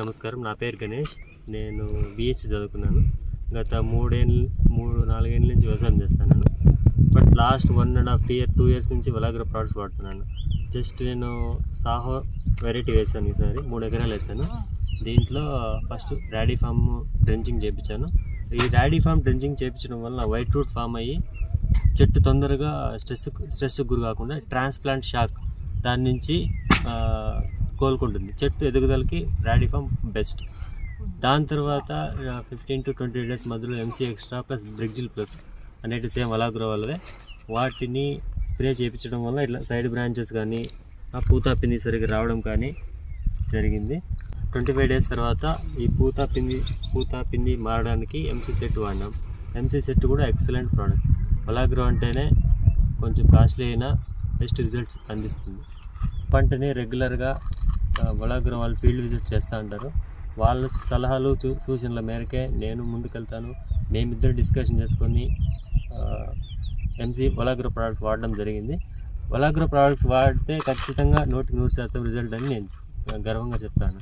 నమస్కారం. నా పేరు గణేష్. నేను బీఎస్సీ చదువుకున్నాను. గత 4 ఏళ్ళ నుంచి వ్యవసాయం చేస్తాను. బట్ లాస్ట్ 1.5 ఇయర్ 2 ఇయర్స్ నుంచి వలాగ్రో ప్రోడక్ట్స్ వాడుతున్నాను. జస్ట్ నేను సాహో వెరైటీ వేసాను. ఈసారి 3 ఎకరాలు వేసాను. దీంట్లో ఫస్ట్ ర్యాడీ ఫామ్ డ్రెంచింగ్ చేయించాను. ఈ ర్యాడీ ఫామ్ డ్రెంచింగ్ చేయించడం వల్ల వైట్ రూట్ ఫామ్ అయ్యి చెట్టు తొందరగా స్ట్రెస్ గురి కాకుండా ట్రాన్స్ప్లాంట్ షాక్ దాని నుంచి కోలుకుంటుంది. చెట్టు ఎదుగుదలకి ర్యాడీ ఫామ్ బెస్ట్. దాని తర్వాత 15 to 20 డేస్ మధ్యలో ఎంసీ ఎక్స్ట్రా ప్లస్ బ్రిగ్జిల్ ప్లస్ అనేటి సేమ్ వలాగ్రో వాళ్ళవే వాటిని స్ప్రే చేయించడం వల్ల ఇట్లా సైడ్ బ్రాంచెస్ కానీ పూత పిండి సరిగ్గా రావడం కానీ జరిగింది. 25 డేస్ తర్వాత ఈ పూత పిండి మారడానికి ఎంసీ సెట్ వాడినాం. ఎంసీ సెట్ కూడా ఎక్సలెంట్ ప్రోడక్ట్. వలాగ్రో అంటేనే కొంచెం కాస్ట్లీ అయినా బెస్ట్ రిజల్ట్స్ అందిస్తుంది. పంటని రెగ్యులర్గా వలాగ్రో వాళ్ళు ఫీల్డ్ విజిట్ చేస్తూ ఉంటారు. వాళ్ళ సలహాలు సూచనల మేరకే నేను ముందుకెళ్తాను. మేమిద్దరు డిస్కషన్ చేసుకొని ఎంసీ వలాగ్రో ప్రోడక్ట్స్ వాడడం జరిగింది. వలాగ్రో ప్రోడక్ట్స్ వాడితే ఖచ్చితంగా 100% రిజల్ట్ అని నేను గర్వంగా చెప్తాను.